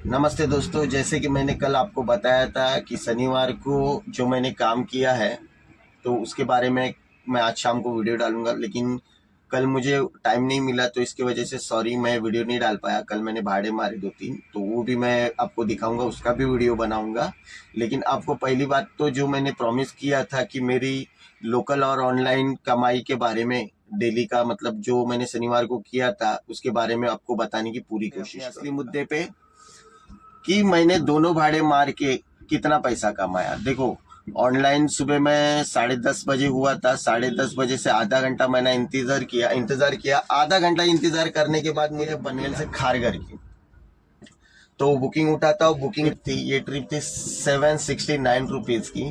नमस्ते दोस्तों, जैसे कि मैंने कल आपको बताया था कि शनिवार को जो मैंने काम किया है तो उसके बारे में मैं आज शाम को वीडियो डालूंगा। लेकिन कल मुझे टाइम नहीं मिला तो इसकी वजह से सॉरी, मैं वीडियो नहीं डाल पाया। कल मैंने भाड़े मारे 2-3, तो वो भी मैं आपको दिखाऊंगा, उसका भी वीडियो बनाऊंगा। लेकिन आपको पहली बात तो जो मैंने प्रॉमिस किया था कि मेरी लोकल और ऑनलाइन कमाई के बारे में, डेली का मतलब जो मैंने शनिवार को किया था उसके बारे में आपको बताने की पूरी कोशिश। असली मुद्दे पे कि मैंने दोनों भाड़े मार के कितना पैसा कमाया। देखो, ऑनलाइन सुबह में 10:30 बजे हुआ था। 10:30 बजे से आधा घंटा मैंने इंतजार किया। आधा घंटा इंतजार करने के बाद मुझे पनवेल से खारगर की तो बुकिंग उठाता हूँ। बुकिंग थी, ये ट्रिप थी 769 रुपीज़ की।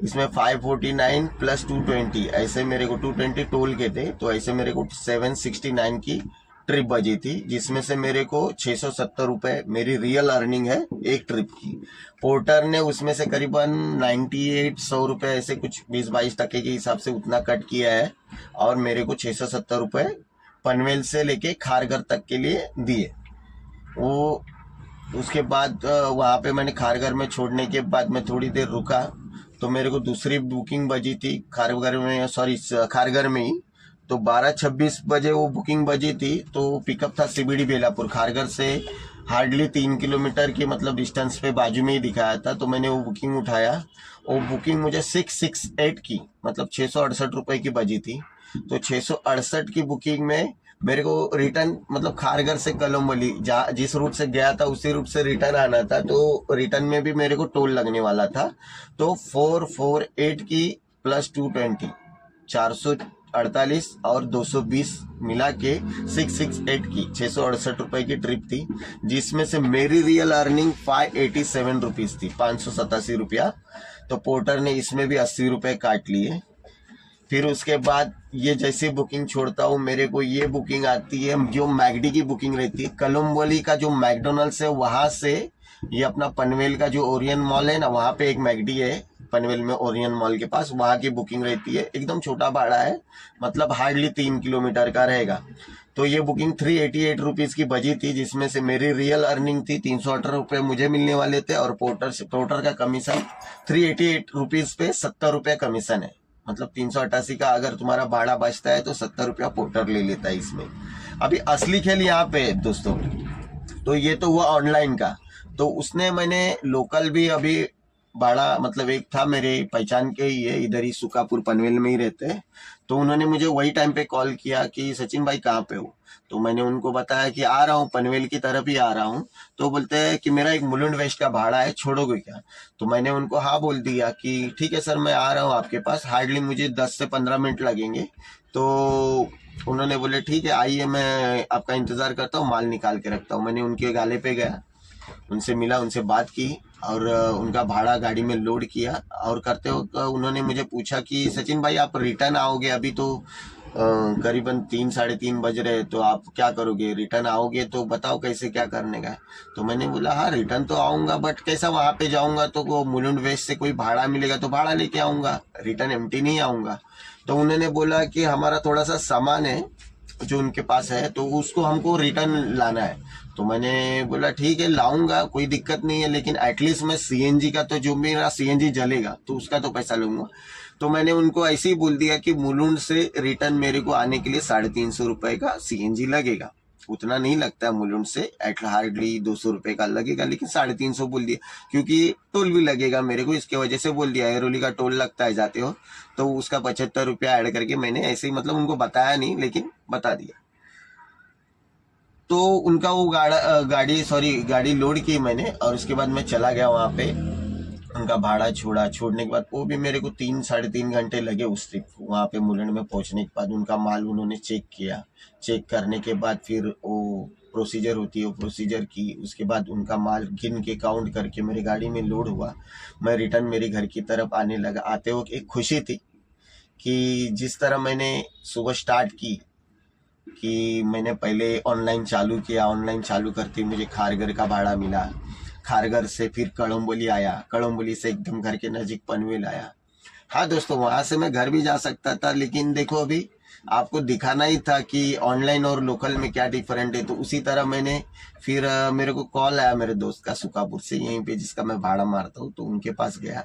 इसमें 549 प्लस 220, ऐसे मेरे को 220 टोल के थे, तो ऐसे मेरे को 769 की ट्रिप बजी थी, जिसमें से मेरे को 670 रुपये मेरी रियल अर्निंग है एक ट्रिप की। पोर्टर ने उसमें से करीबन 98-100 रुपये, ऐसे कुछ 20-22% के हिसाब से उतना कट किया है, और मेरे को 670 रुपये पनवेल से लेके खारगर तक के लिए दिए। वो उसके बाद वहाँ पे मैंने खारगर में छोड़ने के बाद मैं थोड़ी देर रुका, तो मेरे को दूसरी बुकिंग बजी थी खारगर में, सॉरी खारगर में ही। तो 12:26 बजे वो बुकिंग बजी थी। तो पिकअप था सीबीडी बेलापुर, खारगर से हार्डली 3 किलोमीटर की मतलब डिस्टेंस पे बाजू में ही दिखाया था। तो मैंने वो बुकिंग उठाया। वो बुकिंग मुझे 668 की मतलब 668 रुपये की बजी थी। तो 668 की बुकिंग में मेरे को रिटर्न मतलब खारगर से कलमबली, जहाँ जिस रूट से गया था उसी रूट से रिटर्न आना था, तो रिटर्न में भी मेरे को टोल लगने वाला था। तो 448 की प्लस 220, 448 और 220 मिला के 668 की 668 रुपये की ट्रिप थी, जिसमें से मेरी रियल अर्निंग 587 रुपीज़ थी, 587 रुपया। तो पोर्टर ने इसमें भी 80 रुपये काट लिए। फिर उसके बाद ये जैसे बुकिंग छोड़ता हूँ, मेरे को ये बुकिंग आती है जो मैगडी की बुकिंग रहती है। कलम्बोली का जो मैकडोनल्ड्स है वहाँ से ये अपना पनवेल का जो ओरियन मॉल है ना, वहाँ पे एक मैगडी है पनवेल में, ओरियन मॉल के पास, वहाँ की बुकिंग रहती है। एकदम छोटा भाड़ा है, मतलब हार्डली 3 किलोमीटर का रहेगा। तो ये बुकिंग 388 रुपीज़ की बजी थी, जिसमें से मेरी रियल अर्निंग थी 318 रुपये मुझे मिलने वाले थे, और पोर्टर का कमीशन 388 रुपीज़ पे 70 रुपये कमीशन है। मतलब 388 का अगर तुम्हारा भाड़ा बचता है तो 70 रुपया पोर्टर ले लेता है इसमें। अभी असली खेल यहाँ पे है दोस्तों। तो ये तो हुआ ऑनलाइन का। तो उसने मैंने लोकल भी अभी भाड़ा, मतलब एक था मेरे पहचान के ही है, इधर ही सुकापुर पनवेल में ही रहते हैं। तो उन्होंने मुझे वही टाइम पे कॉल किया कि सचिन भाई कहाँ पे हो। तो मैंने उनको बताया कि आ रहा हूँ, पनवेल की तरफ ही आ रहा हूँ। तो बोलते हैं कि मेरा एक मुलुंड वेस्ट का भाड़ा है, छोड़ोगे क्या। तो मैंने उनको हाँ बोल दिया कि ठीक है सर, मैं आ रहा हूँ आपके पास, हार्डली मुझे 10 से 15 मिनट लगेंगे। तो उन्होंने बोले ठीक है आइए, मैं आपका इंतज़ार करता हूँ, माल निकाल के रखता हूँ। मैंने उनके गाले पे गया, उनसे मिला, उनसे बात की, और उनका भाड़ा गाड़ी में लोड किया। और करते वक्त उन्होंने मुझे पूछा कि सचिन भाई आप रिटर्न आओगे, अभी तो करीबन 3-3:30 बज रहे, तो आप क्या करोगे, रिटर्न आओगे तो बताओ कैसे क्या करने का है। तो मैंने बोला हाँ रिटर्न तो आऊँगा, बट कैसा वहाँ पे जाऊँगा, तो वो मुलुंड वेस्ट से कोई भाड़ा मिलेगा तो भाड़ा लेके आऊँगा, रिटर्न एम्प्टी नहीं आऊँगा। तो उन्होंने बोला कि हमारा थोड़ा सा सामान है जो उनके पास है, तो उसको हमको रिटर्न लाना है। तो मैंने बोला ठीक है लाऊंगा, कोई दिक्कत नहीं है, लेकिन एटलीस्ट मैं सीएनजी का, तो जो मेरा सीएनजी जलेगा तो उसका तो पैसा लूंगा। तो मैंने उनको ऐसे ही बोल दिया कि मुलुंड से रिटर्न मेरे को आने के लिए 350 रुपये का सीएनजी लगेगा। उतना नहीं लगता है मुलुंड से, एट हार्डली 200 रुपये का लगेगा, लेकिन 350 बोल दिया क्योंकि टोल भी लगेगा मेरे को, इसके वजह से बोल दिया। एरोली का टोल लगता है जाते हो, तो उसका 75 रुपया ऐड करके मैंने ऐसे ही, मतलब उनको बताया नहीं लेकिन बता दिया। तो उनका वो गाड़ी लोड की मैंने, और उसके बाद मैं चला गया वहाँ पे। उनका भाड़ा छोड़ा, छोड़ने के बाद वो भी मेरे को 3-3.5 घंटे लगे उस ट्रिप वहाँ पे मुलुंड में पहुँचने के बाद। उनका माल उन्होंने चेक किया, चेक करने के बाद फिर वो प्रोसीजर होती है, वो प्रोसीजर की, उसके बाद उनका माल गिन के काउंट करके मेरी गाड़ी में लोड हुआ। मैं रिटर्न मेरे घर की तरफ आने लगा। आते वक्त एक खुशी थी कि जिस तरह मैंने सुबह स्टार्ट की, कि मैंने पहले ऑनलाइन चालू किया, ऑनलाइन चालू करते मुझे खारगर का भाड़ा मिला, खारगर से फिर कड़म्बोली आया, कड़म्बोली से एकदम घर के नज़दीक पनवेल आया। हाँ दोस्तों, वहाँ से मैं घर भी जा सकता था, लेकिन देखो अभी आपको दिखाना ही था कि ऑनलाइन और लोकल में क्या डिफरेंट है। तो उसी तरह मैंने फिर मेरे को कॉल आया मेरे दोस्त का सुकापुर से, यहीं पे जिसका मैं भाड़ा मारता हूँ, तो उनके पास गया,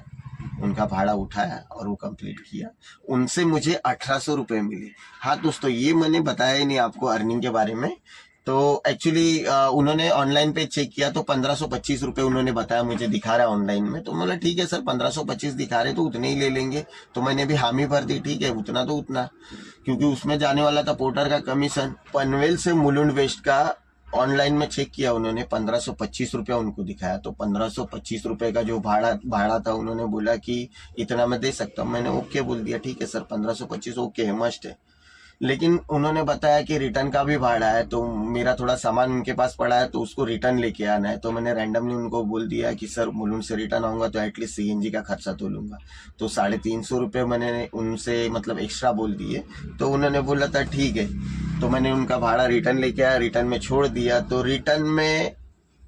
उनका भाड़ा उठाया और वो कंप्लीट किया। उनसे मुझे 1800 रुपये मिले। हाँ दोस्तों, ये मैंने बताया ही नहीं आपको अर्निंग के बारे में। तो एक्चुअली उन्होंने ऑनलाइन पे चेक किया तो 1525 रुपये उन्होंने बताया, मुझे दिखा रहा है ऑनलाइन में। तो बोला ठीक है सर, 1525 दिखा रहे तो उतने ही ले लेंगे। तो मैंने भी हामी भर दी, ठीक है उतना तो उतना, क्योंकि उसमें जाने वाला था पोर्टर का कमीशन। पनवेल से मुलुंड वेस्ट का ऑनलाइन में चेक किया उन्होंने, 1525 रुपया उनको दिखाया। तो 1525 रुपये का जो भाड़ा था, उन्होंने बोला कि इतना मैं दे सकता हूँ। मैंने ओके बोल दिया, ठीक है सर 1525 ओके है, मस्ट है। लेकिन उन्होंने बताया कि रिटर्न का भी भाड़ा है। तो मेरा थोड़ा सामान उनके पास पड़ा है, तो उसको रिटर्न लेके आना है। तो मैंने रैंडमली उनको बोल दिया कि सर मुलुंड से रिटर्न आऊंगा तो एटलीस्ट सीएनजी का खर्चा तो लूंगा। तो 350 रुपये मैंने उनसे मतलब एक्स्ट्रा बोल दिए। तो उन्होंने बोला था ठीक है। तो मैंने उनका भाड़ा रिटर्न लेके आया, रिटर्न में छोड़ दिया। तो रिटर्न में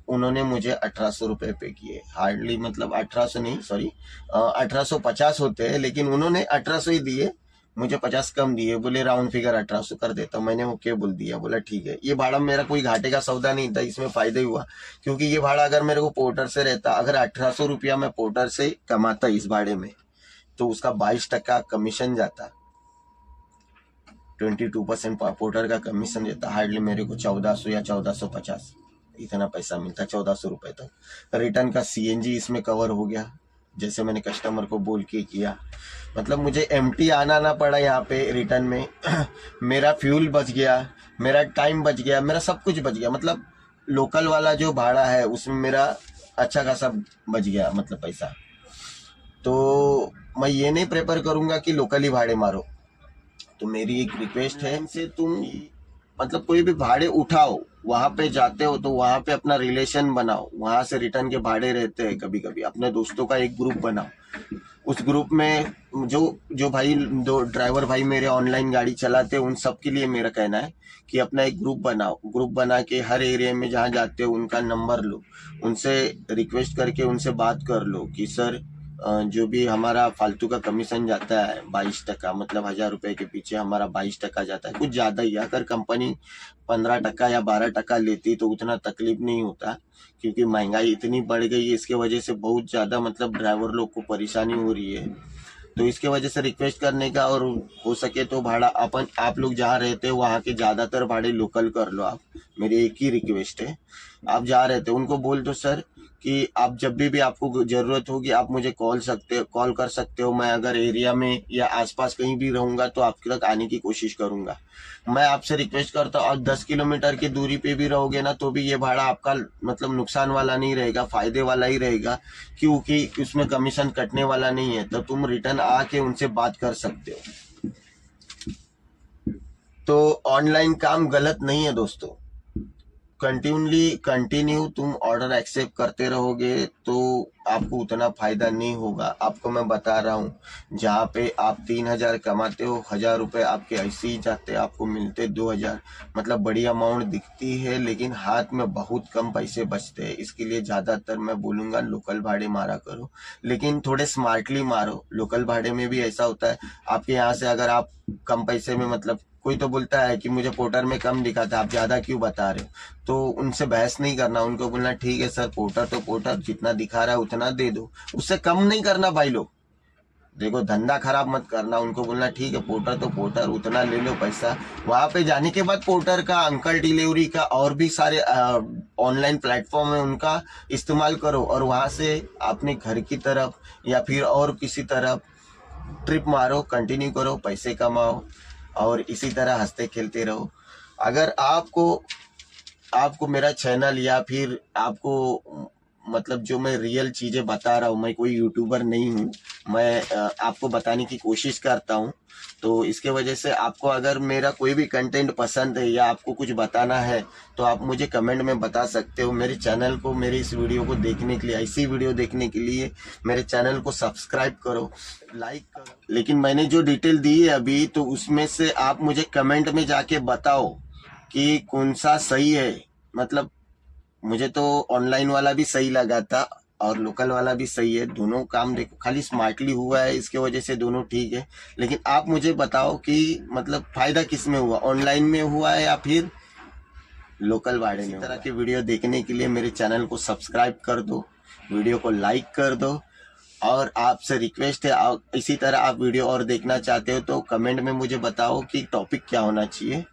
उन्होंने मुझे 1800 रुपये पे किए। हार्डली मतलब 1800 नहीं, सॉरी 1850 होते हैं, लेकिन उन्होंने 1800 ही दिए, मुझे 50 कम दिए। बोले राउंड फिगर 1800 कर देता हूँ। मैंने ओके बोल दिया, बोला ठीक है। ये भाड़ा मेरा कोई घाटे का सौदा नहीं था, इसमें फायदा ही हुआ। क्योंकि ये भाड़ा अगर मेरे को पोर्टर से रहता, अगर 1800 रुपया मैं पोर्टर से कमाता इस भाड़े में, तो उसका 22% कमीशन जाता, 22% पोर्टर का कमीशन देता। हार्डली मेरे को 1400 या 1450 इतना पैसा मिलता, 1400 रुपये तक। रिटर्न का सीएनजी इसमें कवर हो गया, जैसे मैंने कस्टमर को बोल के किया। मतलब मुझे एम्प्टी आना ना पड़ा यहाँ पे रिटर्न में। मेरा फ्यूल बच गया, मेरा टाइम बच गया, मेरा सब कुछ बच गया। मतलब लोकल वाला जो भाड़ा है उसमें मेरा अच्छा खासा बच गया, मतलब पैसा। तो मैं ये नहीं प्रेफर करूँगा कि लोकल ही भाड़े मारो। तो मेरी एक रिक्वेस्ट है इनसे, तुम मतलब कोई भी भाड़े उठाओ, वहां पे जाते हो तो वहां पे अपना रिलेशन बनाओ। वहां से रिटर्न के भाड़े रहते हैं, कभी कभी अपने दोस्तों का एक ग्रुप बनाओ। उस ग्रुप में जो जो भाई दो ड्राइवर भाई मेरे ऑनलाइन गाड़ी चलाते हैं, उन सब के लिए मेरा कहना है कि अपना एक ग्रुप बनाओ। ग्रुप बना के हर एरिया में जहाँ जाते हो उनका नंबर लो, उनसे रिक्वेस्ट करके उनसे बात कर लो कि सर जो भी हमारा फालतू का कमीशन जाता है 22%, मतलब 1000 रुपये के पीछे हमारा 22% जाता है, कुछ ज्यादा ही। अगर कंपनी 15% या 12% लेती तो उतना तकलीफ नहीं होता। क्योंकि महंगाई इतनी बढ़ गई है, इसके वजह से बहुत ज्यादा मतलब ड्राइवर लोग को परेशानी हो रही है। तो इसके वजह से रिक्वेस्ट करने का, और हो सके तो भाड़ा अपन आप लोग जहाँ रहते हो वहाँ के ज्यादातर भाड़े लोकल कर लो आप। मेरी एक ही रिक्वेस्ट है, आप जहाँ रहते हो उनको बोल दो सर कि आप जब भी आपको जरूरत होगी आप मुझे कॉल कर सकते हो। मैं अगर एरिया में या आसपास कहीं भी रहूंगा तो आपके तक आने की कोशिश करूंगा। मैं आपसे रिक्वेस्ट करता हूँ, और 10 किलोमीटर की दूरी पे भी रहोगे ना तो भी ये भाड़ा आपका मतलब नुकसान वाला नहीं रहेगा, फायदे वाला ही रहेगा। क्योंकि उसमें कमीशन कटने वाला नहीं है। तो तुम रिटर्न आके उनसे बात कर सकते हो। तो ऑनलाइन काम गलत नहीं है दोस्तों। कंटिन्यू तुम ऑर्डर एक्सेप्ट करते रहोगे तो आपको उतना फायदा नहीं होगा। आपको मैं बता रहा हूँ, जहाँ पे आप 3000 कमाते हो, 1000 रुपये आपके ऐसे ही जाते, आपको मिलते 2000। मतलब बड़ी अमाउंट दिखती है, लेकिन हाथ में बहुत कम पैसे बचते हैं। इसके लिए ज्यादातर मैं बोलूंगा लोकल भाड़े मारा करो, लेकिन थोड़े स्मार्टली मारो। लोकल भाड़े में भी ऐसा होता है, आपके यहाँ से अगर आप कम पैसे में, मतलब कोई तो बोलता है कि मुझे पोर्टर में कम दिखा था, आप ज्यादा क्यों बता रहे हो, तो उनसे बहस नहीं करना। उनको बोलना ठीक है सर, पोर्टर तो पोर्टर, जितना दिखा रहा है उतना दे दो, उससे कम नहीं करना। भाई लोग देखो, धंधा खराब मत करना। उनको बोलना ठीक है पोर्टर तो पोर्टर, उतना ले लो पैसा। वहां पे जाने के बाद पोर्टर का, अंकल डिलीवरी का और भी सारे ऑनलाइन प्लेटफॉर्म है, उनका इस्तेमाल करो। और वहां से अपने घर की तरफ या फिर और किसी तरफ ट्रिप मारो, कंटिन्यू करो, पैसे कमाओ और इसी तरह हंसते खेलते रहो। अगर आपको मेरा चैनल या फिर आपको मतलब जो मैं रियल चीजें बता रहा हूँ, मैं कोई यूट्यूबर नहीं हूँ, मैं आपको बताने की कोशिश करता हूँ। तो इसके वजह से आपको अगर मेरा कोई भी कंटेंट पसंद है या आपको कुछ बताना है तो आप मुझे कमेंट में बता सकते हो। मेरे चैनल को, मेरे इस वीडियो को देखने के लिए, ऐसी वीडियो देखने के लिए मेरे चैनल को सब्सक्राइब करो, लाइक करो। लेकिन मैंने जो डिटेल दी है अभी, तो उसमें से आप मुझे कमेंट में जाके बताओ कि कौन सा सही है। मतलब मुझे तो ऑनलाइन वाला भी सही लगा था, और लोकल वाला भी सही है। दोनों काम देखो, खाली स्मार्टली हुआ है इसके वजह से दोनों ठीक है। लेकिन आप मुझे बताओ कि मतलब फायदा किस में हुआ, ऑनलाइन में हुआ है या फिर लोकल वाड़े में? इस तरह की वीडियो देखने के लिए मेरे चैनल को सब्सक्राइब कर दो, वीडियो को लाइक कर दो, और आपसे रिक्वेस्ट है इसी तरह आप वीडियो और देखना चाहते हो तो कमेंट में मुझे बताओ कि टॉपिक क्या होना चाहिए।